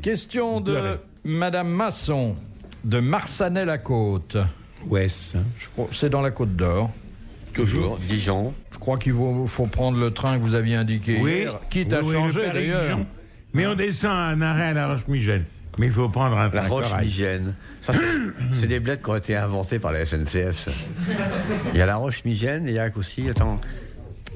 Question de Madame Masson, de Marsanet-la-Côte. Ouest. Je crois que c'est dans la Côte d'Or. Toujours, Dijon. Je crois qu'il faut prendre le train que vous aviez indiqué hier, quitte à changer d'ailleurs. Mais on descend à un arrêt à La Roche-Migène. Mais il faut prendre un train. La Roche-Migène. Ça, c'est des blettes qui ont été inventés par la SNCF. Ça. Il y a La Roche-Migène et il y a aussi,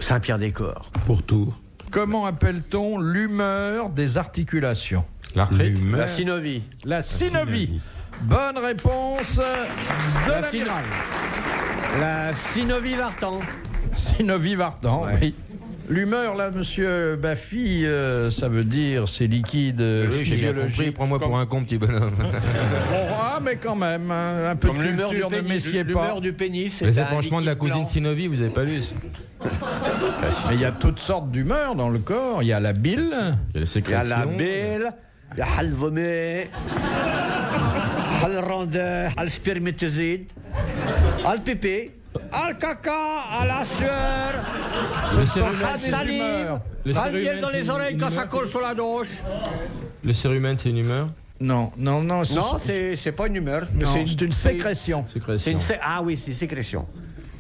Saint-Pierre-des-Corps. Pour Tours. Comment appelle-t-on l'humeur des articulations? L'arthrite. La synovie. La synovie. Bonne réponse de l'amiral. La synovie Vartan. Synovie Vartan, oui. L'humeur, là, monsieur Baffy, ça veut dire c'est liquide physiologique. Prends-moi pour un con, petit bonhomme. Mais quand même, un peu Comme de culture, ne messiez pas. L'humeur du pénis. Les épanchements de la cousine Synovie, vous avez pas lu ça? Mais il y a toutes sortes d'humeurs dans le corps. Il y a la bile. Il y a les Il y a sécrétions. la bile, il y a le vomi, le rondeur, le spermatozoïde, le pipi, le caca, la sueur, Le la cérumen, salive, Le le cérumen, miel dans les c'est oreilles une quand ça humeur. colle sur la douche. Le cérumen, c'est une humeur. Non. Non, c'est pas une humeur. Non, c'est une sécrétion. C'est une ah oui, c'est sécrétion.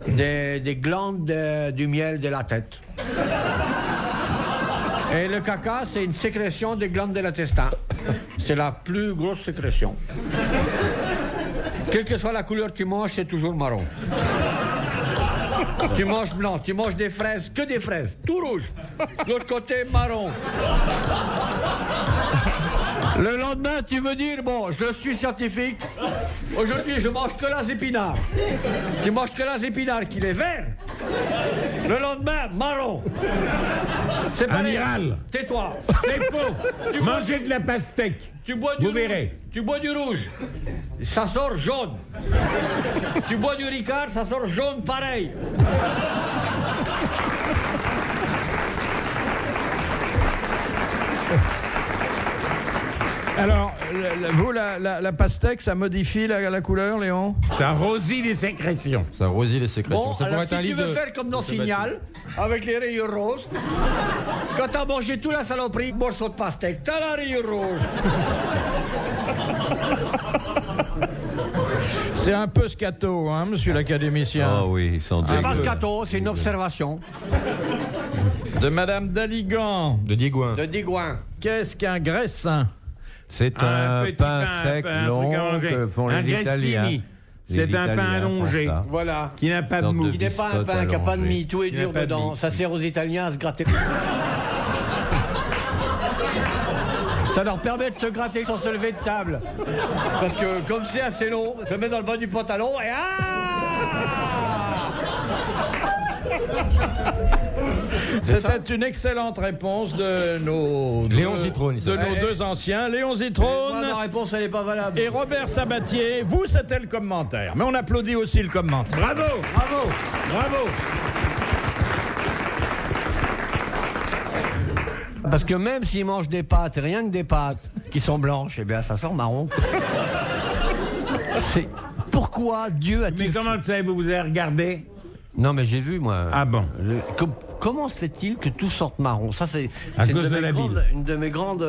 Des glandes du miel de la tête. Et le caca, c'est une sécrétion des glandes de l'intestin. C'est la plus grosse sécrétion. Quelle que soit la couleur que tu manges, c'est toujours marron. Tu manges blanc, tu manges des fraises, que des fraises, tout rouge. L'autre côté, marron. Le lendemain, tu veux dire, bon, je suis scientifique. Aujourd'hui, je mange que la épinards. Tu manges que la épinards, qu'il est vert. Le lendemain, marron. C'est pas Amiral. Tais-toi. C'est faux. Mangez de la pastèque. Tu bois du Vous rouge. verrez. Tu bois du rouge. Ça sort jaune. Tu bois du Ricard, ça sort jaune pareil. Alors, vous, la pastèque, ça modifie la couleur, Léon? Ça rosit les sécrétions. Ça rosit les sécrétions. Bon, Ça alors pourrait être si un tu livre veux de... faire comme dans Signal, avec les rayures roses, quand t'as mangé toute la saloperie, morceau de pastèque, t'as la rayure rose. C'est un peu scato, hein, monsieur l'académicien. Oh oui, sans C'est doute. pas scato, c'est une observation. De Madame Daligan. De Digoin. De Digoin. Qu'est-ce qu'un graissin? C'est un petit pain sec un long truc à manger. que font Un les Italiens. grissini. Les C'est un pain Italiens allongé. font ça. Voilà. Qui n'a pas de Sorte mou. de Qui n'est pas un biscotte pain, qui n'a pas de allongée. mie, tout est Qui n'a dur pas de dedans. mie. Ça sert aux Italiens à se gratter. Ça leur permet de se gratter sans se lever de table. Parce que comme c'est assez long, je le mets dans le bas du pantalon et C'était une excellente réponse de nos Léon deux, Zitrone, il de s'appelle. nos deux anciens, Léon Moi, Zitrone ma réponse, elle n'est pas valable. et Robert Sabatier. Vous, c'était le commentaire. Mais on applaudit aussi le commentaire. Bravo. Bravo. Bravo. Parce que même s'ils mangent des pâtes, et rien que des pâtes qui sont blanches, eh bien ça sort marron. C'est pourquoi Dieu a-t-il Mais comment savez-vous, vous avez regardé? Non mais j'ai vu moi. Ah bon. Comment se fait-il que tout sorte marron? Ça c'est À c'est cause de la bile. une de mes grandes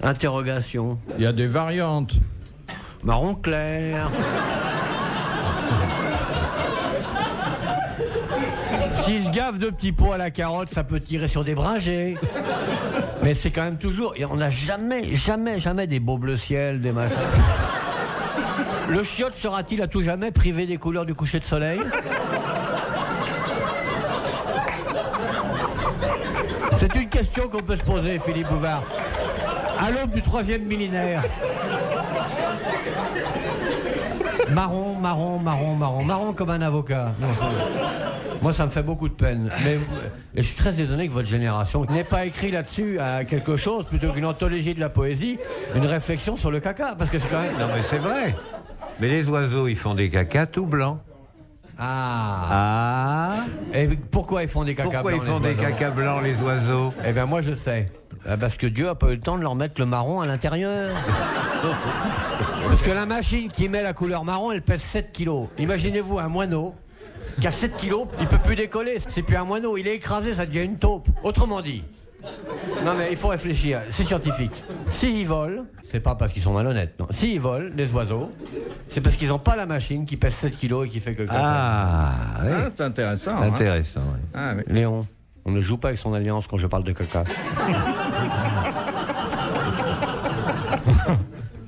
interrogations. Il y a des variantes. Marron clair. S'il se gave de petits pots à la carotte, ça peut tirer sur des bringées. Mais c'est quand même toujours... Et on n'a jamais des beaux bleu ciel, des machins. Le chiotte sera-t-il à tout jamais privé des couleurs du coucher de soleil? C'est une question qu'on peut se poser, Philippe Bouvard. À l'aube du 3e millénaire. Marron, marron, marron, marron. Marron comme un avocat. Non, moi, ça me fait beaucoup de peine. Mais et je suis très étonné que votre génération n'ait pas écrit là-dessus à quelque chose, plutôt qu'une anthologie de la poésie, une réflexion sur le caca. Parce que c'est quand même... Non mais c'est vrai. Mais les oiseaux, ils font des cacas tout blancs. Ah. Et pourquoi ils font des caca Pourquoi ils blancs, font les des oiseaux? cacas blancs, les oiseaux? Eh bien, moi, je sais. Parce que Dieu n'a pas eu le temps de leur mettre le marron à l'intérieur. Parce que la machine qui met la couleur marron, elle pèse 7 kilos. Imaginez-vous un moineau qui a 7 kilos, il peut plus décoller. C'est plus un moineau, il est écrasé, ça devient une taupe. Autrement dit, Non, mais il faut réfléchir. C'est scientifique. S'ils volent, c'est pas parce qu'ils sont malhonnêtes, non. S'ils volent, les oiseaux, c'est parce qu'ils n'ont pas la machine qui pèse 7 kilos et qui fait que le caca. Ah, oui. Ah, c'est intéressant. hein. Intéressant, oui. Ah, oui. Léon, on ne joue pas avec son alliance quand je parle de caca.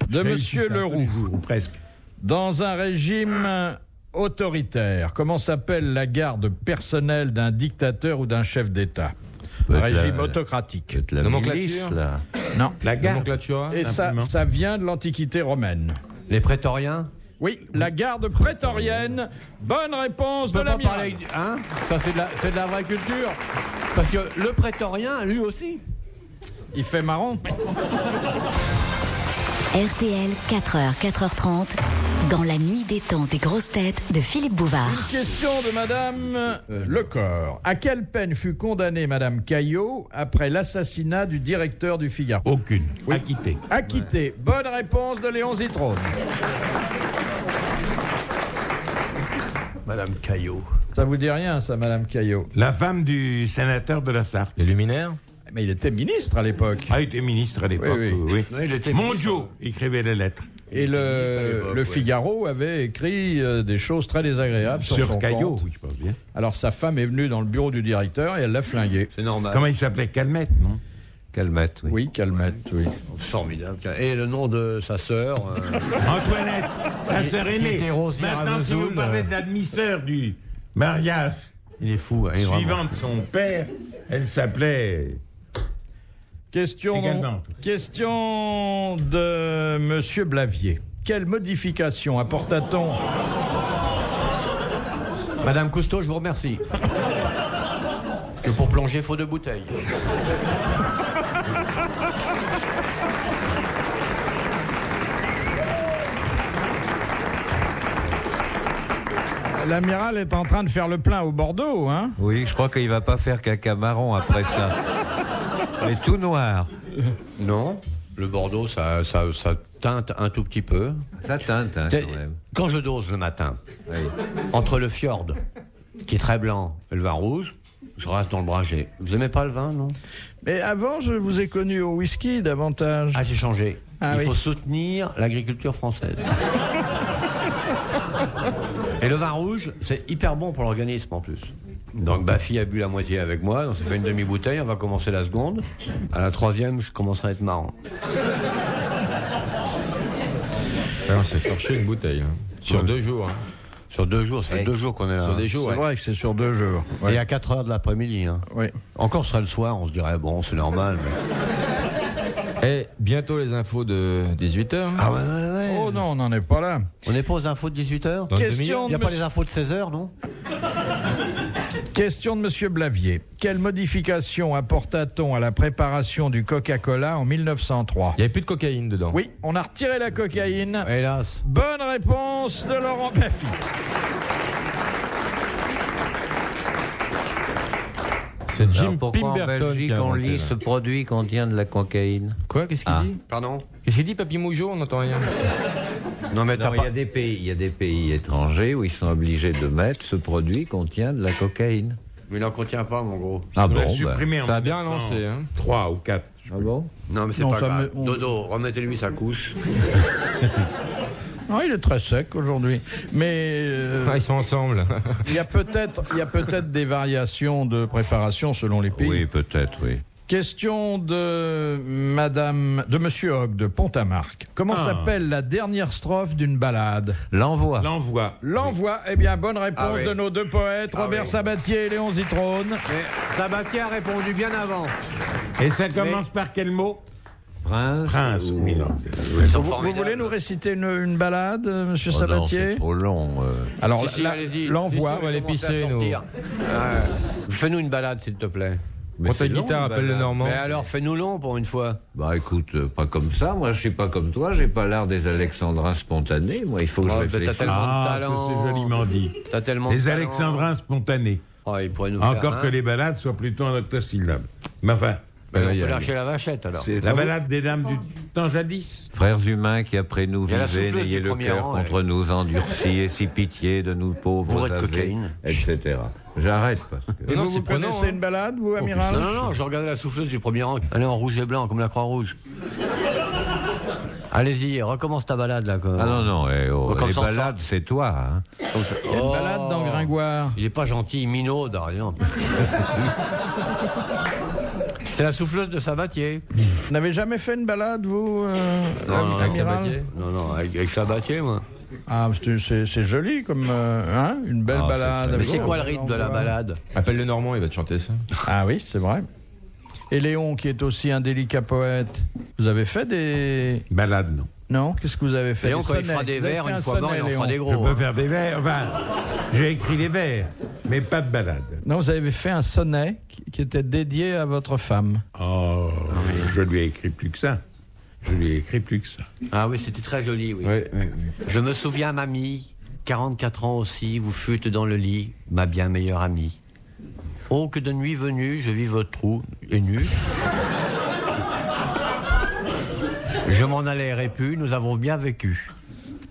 De Monsieur Leroux. Ou presque. Dans un régime autoritaire, comment s'appelle la garde personnelle d'un dictateur ou d'un chef d'État? Un Peut-être régime la- autocratique. Peut-être la Nomenclature. milice, là. Non. La garde. Nomenclature. Et ça, simplement. ça vient de l'Antiquité romaine. Les prétoriens. Oui, la garde prétorienne. Bonne réponse On de peut pas l'amiral. parler, hein? Ça, c'est de la vraie culture. Parce que le prétorien, lui aussi. Il fait marrant. RTL, 4h, 4h30, dans la nuit des temps des grosses têtes de Philippe Bouvard. Question de Madame Lecor. À quelle peine fut condamnée Madame Caillot après l'assassinat du directeur du Figaro? Aucune. Oui. Acquitté. Acquitté. Bonne réponse de Léon Zitrone. Madame Caillot. Ça vous dit rien, ça, Madame Caillot? La femme du sénateur de la Sarthe. Les luminaires. Mais il était ministre à l'époque. A été ministre à l'époque. Oui, oui. Oui, il était Monjo écrivait les lettres. Et le Figaro avait écrit des choses très désagréables sur son Caillot, compte. oui, je pense bien. Alors sa femme est venue dans le bureau du directeur et elle l'a flingué. C'est normal. Comment il s'appelait? Calmette, non? Calmette, oui. Oui, Calmette, oui. Formidable. Et le nom de sa sœur. Antoinette, sa sœur qui aînée. était Rosière Maintenant, si vous Vesoul, parlez de l'admisseur du mariage Il est fou. Hein, vraiment. suivant de son père, elle s'appelait... Question de Monsieur Blavier. Quelle modification apporta-t-on? Madame Cousteau, je vous remercie. Que pour plonger, il faut 2 bouteilles. L'amiral est en train de faire le plein au Bordeaux, hein? Oui, je crois qu'il va pas faire caca marron après ça. Mais tout noir. Non. Le Bordeaux, ça teinte un tout petit peu. Ça teinte, hein, T'es- quand même. Quand je dose le matin, Oui. entre le fjord, qui est très blanc, et le vin rouge, je reste dans le bragé. Vous aimez pas le vin, non? Mais avant, je vous ai connu au whisky davantage. Ah, j'ai changé. Ah Il oui. faut soutenir l'agriculture française. Et le vin rouge, c'est hyper bon pour l'organisme en plus. Donc Bafi a bu la moitié avec moi, donc ça fait une demi-bouteille, on va commencer la seconde. À la troisième, je commencerai à être marrant. Alors, c'est torché une bouteille. Hein. Sur 2 jours. Hein. Sur 2 jours, ça fait 2 jours qu'on est là. Sur des jours, C'est ouais. vrai que c'est sur 2 jours. Et à 4 heures de l'après-midi. Hein. Oui. Encore ce serait le soir, on se dirait, bon, c'est normal. Mais... Et bientôt les infos de 18h. Ah ouais. Oh non, on n'en est pas là. On n'est pas aux infos de 18h? Dans Question Il n'y a de pas monsieur- les infos de 16h, non? Question de Monsieur Blavier. Quelle modification apporta-t-on à la préparation du Coca-Cola en 1903? Il n'y avait plus de cocaïne dedans. Oui, on a retiré la cocaïne. Hélas. Bonne réponse de Laurent Baffy. C'est Jim Alors pourquoi en Pemberton qui Belgique a on inventé, lit là. ce produit contient de la cocaïne? Quoi? Qu'est-ce qu'il Ah. dit? Pardon? Qu'est-ce qu'il dit, Papy Mougeot? On n'entend rien. Non, mais Non, il y a des pays étrangers où ils sont obligés de mettre ce produit contient de la cocaïne. Mais il n'en contient pas, mon gros. Ah On l'a bon, supprimé en Ça a bien lancé, hein. 3 ou 4. Ah bon? Non, mais c'est Non, pas ça grave. me- on- Dodo, remettez-lui sa couche. Non, il est très sec aujourd'hui. Mais Ah, ils sont ensemble. il y a peut-être des variations de préparation selon les pays. Oui, peut-être, oui. Question de Monsieur Hogg de Pont-à-Marc. Comment Ah. s'appelle la dernière strophe d'une ballade? L'envoi. L'envoi. L'envoi. Eh bien, bonne réponse Ah oui. de nos 2 poètes, Ah Robert oui. Sabatier et Léon Zitrone. Mais Sabatier a répondu bien avant. Et ça commence par quel mot? Prince. Prince. ou- Oui, non, Ils sont Vous formidables. voulez nous réciter une ballade, Monsieur Oh non, Sabatier? c'est trop long. Alors, Si, si, allez-y. l'envoi. On va les Commencez à pisser, nous. sortir. Fais-nous une balade, s'il te plaît. Mais Prends ta c'est long, guitare, bah, appelle le là. Normand. Mais alors, fais-nous long pour une fois. Bah écoute, pas comme ça. Moi, je suis pas comme toi. J'ai pas l'art des alexandrins spontanés. Moi, il faut que Oh, je mais t'as réfléchisse. tellement de Ah, talent. que c'est joliment dit. T'as tellement de Les talent. alexandrins spontanés. Oh, il pourrait nous faire, Encore hein. que les balades soient plutôt en octosyllabe. Mais enfin, Mais on il y peut a- lâcher la vachette, alors. c'est la balade des dames du temps jadis. Frères humains qui après nous Il y a la vivez, souffleuse n'ayez du le premier cœur rang, contre nous endurcis et si pitié de nous pauvres Bourré de avez, cocaïne. etc. J'arrête parce que... Et Non, vous c'est prenant, connaissez hein. une balade, vous, amiral? Non, je regardais la souffleuse du premier rang. Elle est en rouge et blanc, comme la Croix-Rouge. Allez-y, recommence ta balade, là. Quoi. Ah non, Comme les ça, on balades, c'est toi. Hein. Il y a une balade dans Gringoire. Il est pas gentil, il minaude, rien. C'est la souffleuse de Sabatier. Vous n'avez jamais fait une balade, vous, Non, avec amiral? Sabatier. Non, avec Sabatier, moi. Ah, c'est joli comme hein, une belle Ah, balade. Mais avec c'est quoi le rythme de la Gringoire. balade? Appelle le Normand, il va te chanter ça. Ah oui, c'est vrai. Et Léon, qui est aussi un délicat poète, vous avez fait des... Balade, non. Non? Qu'est-ce que vous avez fait? Léon, Des quand il sonnets. fera des Vous avez vers, fait une un fois mort, il en sonnet, fera des Léon. Je gros. peux hein. faire des vers. Enfin, j'ai écrit les vers, mais pas de balade. Non, vous avez fait un sonnet qui était dédié à votre femme. Oh, je lui ai écrit plus que ça. Ah oui, c'était très joli, oui. Ouais. Je me souviens, mamie, 44 ans aussi, vous fûtes dans le lit, ma bien meilleure amie. Oh, que de nuit venue, je vis votre trou, et nu. Je m'en allais répu, nous avons bien vécu.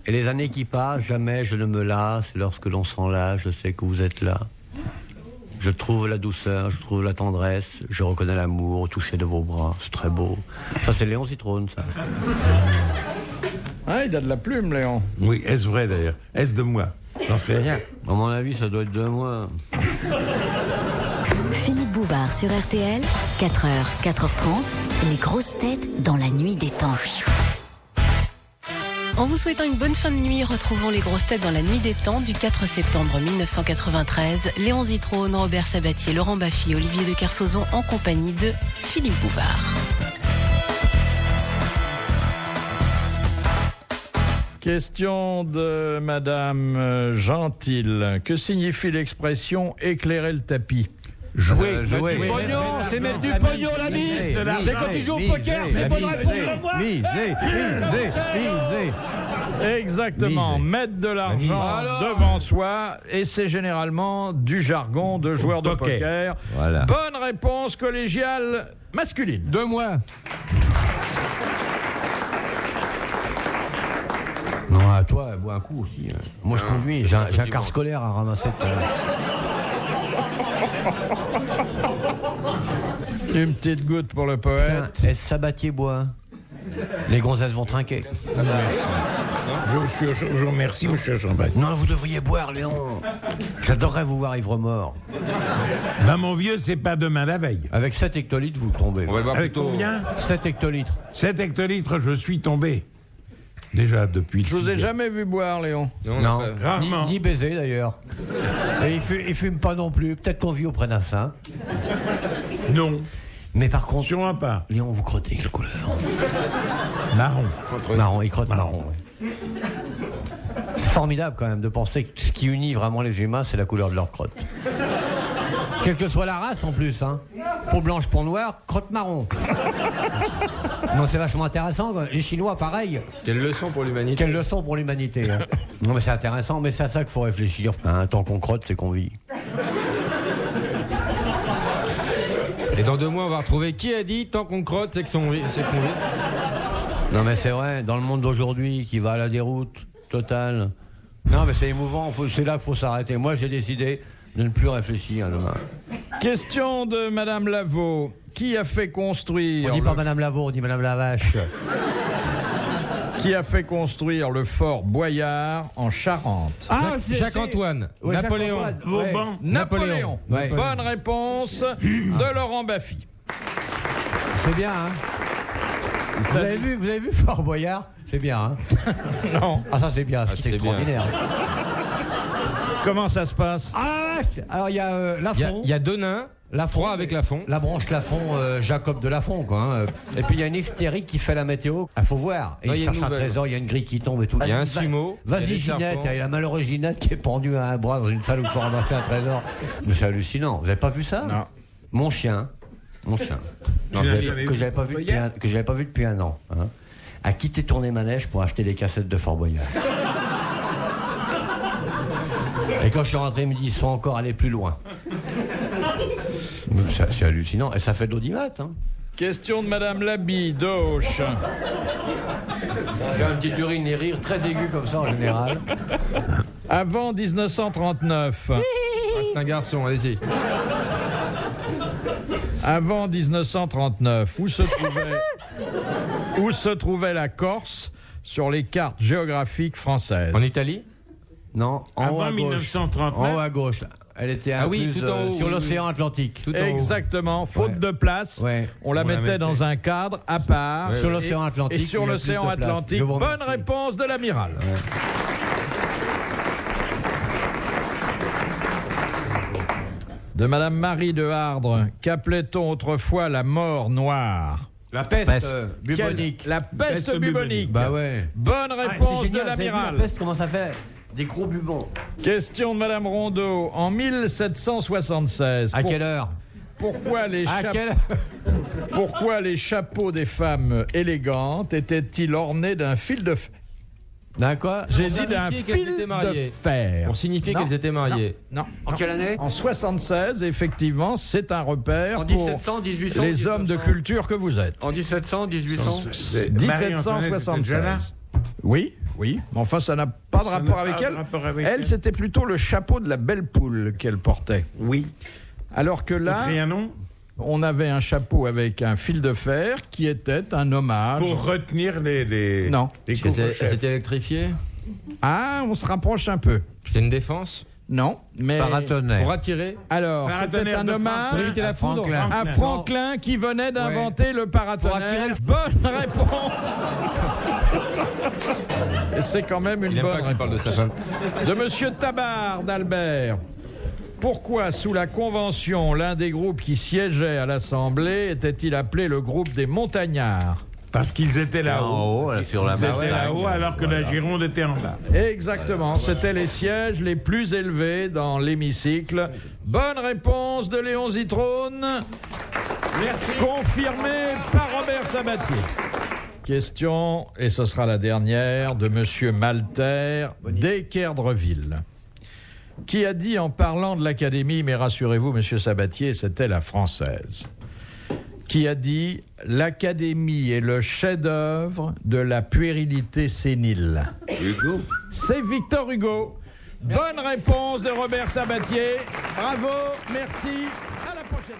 Et les années qui passent, jamais je ne me lasse, lorsque l'on s'en lasse, je sais que vous êtes là. Je trouve la douceur, je trouve la tendresse, je reconnais l'amour au toucher de vos bras, c'est très beau. Ça, c'est Léon Zitrone, ça. Ah, il a de la plume, Léon. Oui, est-ce vrai d'ailleurs? Est-ce de moi? J'en sais rien. À mon avis, ça doit être de moi. Philippe Bouvard sur RTL, 4h, 4h30, les grosses têtes dans la nuit des temps. En vous souhaitant une bonne fin de nuit, retrouvons les grosses têtes dans la nuit des temps du 4 septembre 1993. Léon Zitrone, Robert Sabatier, Laurent Baffy, Olivier de Kersauzon en compagnie de Philippe Bouvard. Question de Madame Gentil. Que signifie l'expression éclairer le tapis? Jouer. Pognon, c'est mettre du pognon la mise. C'est quand tu joues au poker, c'est bonne réponse de moi. Exactement, Miser. mettre de l'argent Alors devant soi, et c'est généralement du jargon de joueur de Poker. poker. Voilà. Bonne réponse collégiale masculine. De moi. Non, à toi, bois un coup aussi. hein. Moi, je conduis, j'ai un car scolaire à ramasser. Une petite goutte pour le poète. Putain, est-ce Sabatier bois? Les gonzesses vont trinquer. Je vous remercie, monsieur Jean-Baptiste. Non, vous devriez boire, Léon. J'adorerais vous voir ivre mort. Ben, mon vieux, c'est pas demain la veille. Avec 7 hectolitres, vous tombez. On va le voir Avec plutôt. combien? 7 hectolitres. 7 hectolitres, je suis tombé. Déjà depuis. Je vous ai jamais vu boire, Léon. Non, Rarement. ni baiser d'ailleurs. Et il fume pas non plus. Peut-être qu'on vit auprès d'un saint. Non, Mais par contre, sûrement pas. Léon, vous crottez quelle couleur? Marron. Marron, il crotte marron. ouais. C'est formidable quand même de penser que ce qui unit vraiment les humains, c'est la couleur de leur crotte. Quelle que soit la race en plus, hein. Peau blanche, peau noire, crotte marron. Non, c'est vachement intéressant. quoi. Les Chinois, pareil. Quelle leçon pour l'humanité. Quelle leçon pour l'humanité. hein. Non, mais c'est intéressant, mais c'est à ça qu'il faut réfléchir. Hein, tant qu'on crotte, c'est qu'on vit. Et dans 2 mois, on va retrouver qui a dit tant qu'on crotte, c'est qu'on vit. Non, mais c'est vrai, dans le monde d'aujourd'hui, qui va à la déroute totale. Non, mais c'est émouvant, c'est là qu'il faut s'arrêter. Moi, j'ai décidé de ne plus réfléchir demain. Question de Madame Lavaux. Qui a fait construire On dit pas Madame Lavaux, on dit Madame Lavache. Qui a fait construire le fort Boyard en Charente? Ah, Jacques-Antoine, Ouais, Napoléon. Jacques-Antoine, ouais. Vauban. Napoléon. Ouais. Bonne réponse de Laurent Baffy. C'est bien, hein. Vous avez vu Fort Boyard? C'est bien, hein. Non. Ah, ça c'est bien, c'est c'est bien. extraordinaire. Comment ça se passe? Ah, alors il y a Il Lafont. y a 2 nains, Lafont, 3 avec Lafont. La branche Lafont, Jacob de Lafont, quoi. Hein. Et puis il y a une hystérique qui fait la météo. Il faut voir. Et Non, il il y a une cherche un nouvelle. trésor, il y a une grille qui tombe et tout. Il y a un Va- sumo, il y a Vas-y, des Ginette. serpents. Il y a la malheureuse Ginette qui est pendue à un bras dans une salle où il faut ramasser un trésor. Mais c'est hallucinant. Vous avez pas vu ça? Non. Mon chien. Non, que j'avais pas vu depuis un an. Hein, a quitté Tournai Manège pour acheter des cassettes de Fort Boyard. Et quand je suis rentré, il me dit ils sont encore allés plus loin. C'est hallucinant. Et ça fait de l'audimat. Hein. Question de Madame Labi d'Auch. J'ai un petit urine et rire très aigu comme ça en général. Avant 1939, C'est un garçon, allez-y. Avant 1939, où se trouvait la Corse sur les cartes géographiques françaises? En Italie? Non, en haut Avant à gauche. 1939. En haut à gauche. Là. Elle était incluse, tout en haut, sur oui, l'océan Atlantique. Tout en haut. Exactement. Faute Ouais. de place, Ouais. on la mettait dans un cadre à part. Sur l'océan Atlantique, Et sur il y a l'océan plus de place. Atlantique, Je vous bonne remercie. réponse de l'amiral. De Madame Marie de Hardre, qu'appelait-on autrefois la mort noire? La peste, Peste. bubonique. La peste bubonique. Bah ouais. Bonne Ah, réponse c'est de génial, vous avez vu l'amiral. La peste, comment ça fait? Des gros bubons. Question de Madame Rondeau. En 1776, À quelle heure? pourquoi les chapeaux des femmes élégantes étaient-ils ornés d'un fil de fer? D'un quoi? J'ai dit d'un signifier qu'elles fil étaient de mariées. fer. Pour signifier Non, qu'elles étaient mariées. Non. En quelle année? En 76, effectivement, c'est un repère En pour 1700, 1800, les hommes de 1900. culture que vous êtes. En 1700, 1800. Marie-Antoinette était déjà là. 1776. Oui, oui. Mais enfin, ça n'a pas de rapport avec elle. Elle, c'était plutôt le chapeau de la belle poule qu'elle portait. Oui. Alors que là, Trianon, on avait un chapeau avec un fil de fer qui était un hommage. pour retenir les Non. les Elles couvre-chefs. étaient électrifiées? Ah, on se rapproche un peu. C'était une défense? Non, mais... Paratonnerre. Pour attirer? Alors, c'était Paratonnerre un de hommage Pour éviter la foudre? Franklin. à Franklin qui venait d'inventer le Pour attirer paratonnerre. le- Bonne réponse. Et c'est quand même une Il n'aime bonne pas qu'il parle de sa femme. de Monsieur Tabard d'Albert. Pourquoi, sous la Convention, l'un des groupes qui siégeait à l'Assemblée était-il appelé le groupe des montagnards? Parce qu'ils étaient Là là-haut. en haut, là, sur la Ils étaient montagne. là-haut alors que la Gironde était en bas. Exactement, c'était les sièges les plus élevés dans l'hémicycle. Bonne réponse de Léon Zitrone. Merci. Confirmé par Robert Sabatier. Question, et ce sera la dernière, de Monsieur Malter d'Équerdreville, qui a dit en parlant de l'Académie, mais rassurez-vous, Monsieur Sabatier, c'était la française, qui a dit « L'Académie est le chef-d'œuvre de la puérilité sénile ». Hugo. C'est Victor Hugo. Bonne réponse de Robert Sabatier. Bravo, merci. À la prochaine.